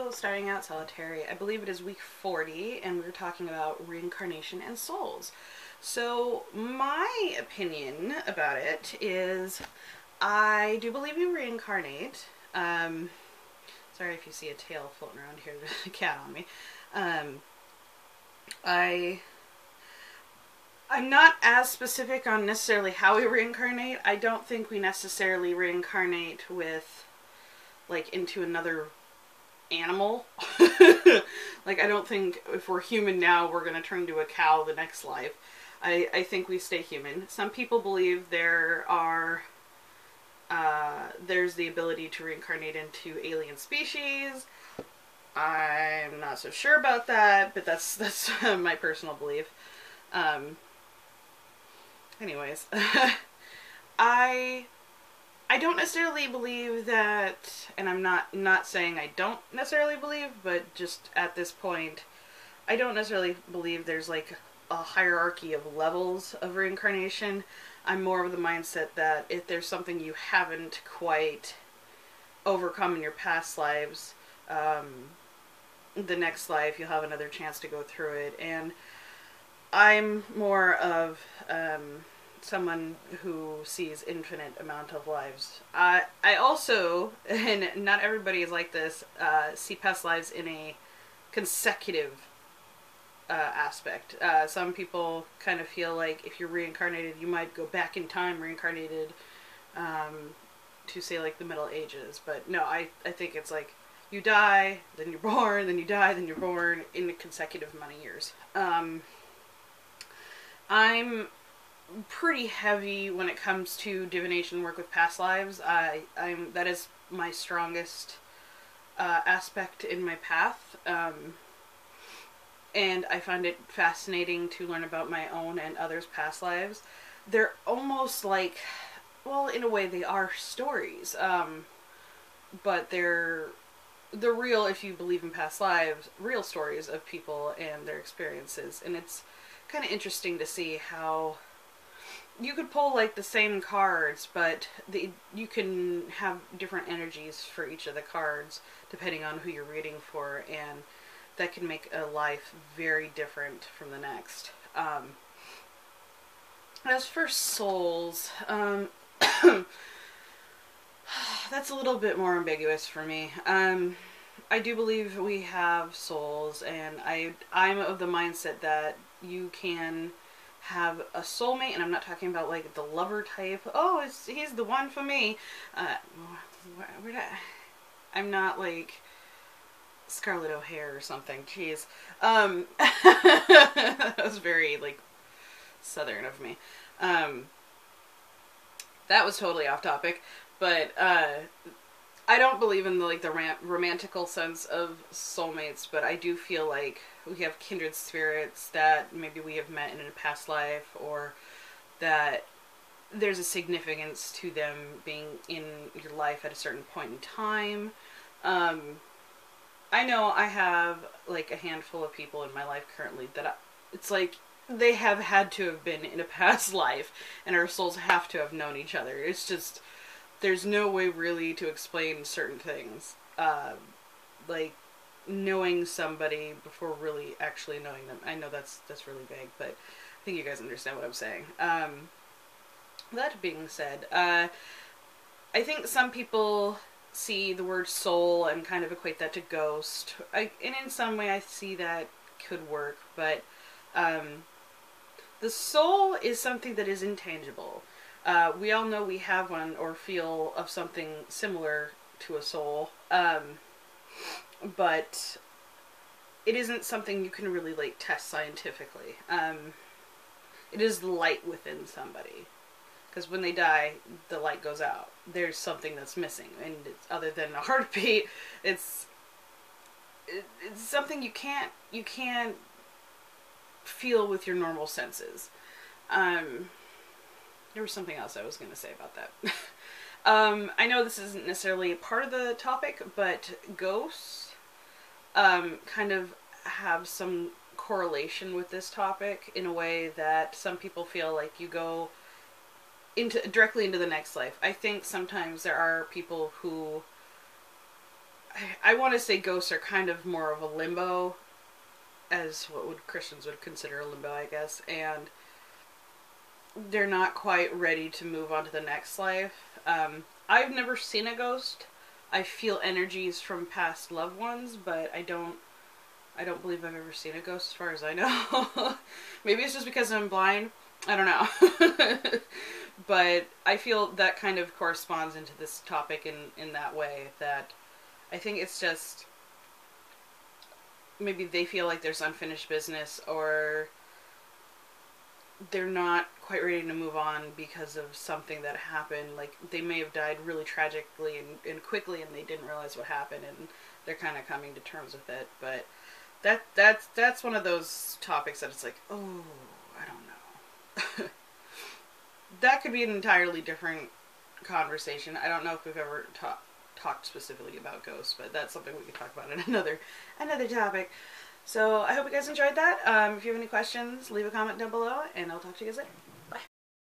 video starting out solitary. I believe it is week 40 and we're talking about reincarnation and souls. So my opinion about it is I do believe you reincarnate. Sorry if you see a tail floating around here, there's a cat on me. I'm not as specific on necessarily how we reincarnate. I don't think we necessarily reincarnate with, like, into another animal. Like, I don't think if we're human now, we're going to turn into a cow the next life. I think we stay human. Some people believe there are, there's the ability to reincarnate into alien species. I'm not so sure about that, but that's my personal belief. Anyways, I don't necessarily believe that, and I'm not saying I don't necessarily believe, but just at this point, I don't necessarily believe there's like a hierarchy of levels of reincarnation. I'm more of the mindset that if there's something you haven't quite overcome in your past lives, the next life you'll have another chance to go through it. And I'm more of someone who sees infinite amount of lives. I also, and not everybody is like this, see past lives in a consecutive aspect. Some people kind of feel like if you're reincarnated, you might go back in time reincarnated to say like the Middle Ages. But no, I think it's like you die, then you're born, then you die, then you're born in a consecutive amount of years. I'm pretty heavy when it comes to divination work with past lives. That is my strongest aspect in my path. And I find it fascinating to learn about my own and others' past lives. They're almost like, well, in a way they are stories. But they're real, if you believe in past lives, real stories of people and their experiences. And it's kind of interesting to see how you could pull like the same cards, but you can have different energies for each of the cards depending on who you're reading for, and that can make a life very different from the next. As for souls, that's a little bit more ambiguous for me. I do believe we have souls, and I'm of the mindset that you can have a soulmate, and I'm not talking about like the lover type. Oh, he's the one for me. I'm not like Scarlett O'Hara or something. Jeez. That was very like southern of me. That was totally off topic, but I don't believe in the romantical sense of soulmates, but I do feel like we have kindred spirits that maybe we have met in a past life, or that there's a significance to them being in your life at a certain point in time. I know I have like a handful of people in my life currently that it's like they have had to have been in a past life, and our souls have to have known each other. It's just, there's no way really to explain certain things. Like knowing somebody before really actually knowing them. I know that's really vague, but I think you guys understand what I'm saying. That being said, I think some people see the word soul and kind of equate that to ghost. And in some way I see that could work, but the soul is something that is intangible. We all know we have one or feel of something similar to a soul, but it isn't something you can really like test scientifically. It is the light within somebody, because when they die, the light goes out. There's something that's missing, and it's, other than a heartbeat, it's something you can't feel with your normal senses. There was something else I was going to say about that. I know this isn't necessarily part of the topic, but ghosts kind of have some correlation with this topic in a way that some people feel like you go directly into the next life. I think sometimes there are people who I want to say ghosts are kind of more of a limbo, as what Christians would consider a limbo, I guess, and they're not quite ready to move on to the next life. I've never seen a ghost. I feel energies from past loved ones, but I don't believe I've ever seen a ghost as far as I know. Maybe it's just because I'm blind. I don't know. But I feel that kind of corresponds into this topic in that way, that I think it's just maybe they feel like there's unfinished business, or they're not quite ready to move on because of something that happened. Like, they may have died really tragically and quickly, and they didn't realize what happened, and they're kind of coming to terms with it. But that's one of those topics that it's like, oh, I don't know. That could be an entirely different conversation. I don't know if we've ever talked specifically about ghosts, but that's something we could talk about in another topic. So I hope you guys enjoyed that. If you have any questions, leave a comment down below, and I'll talk to you guys later.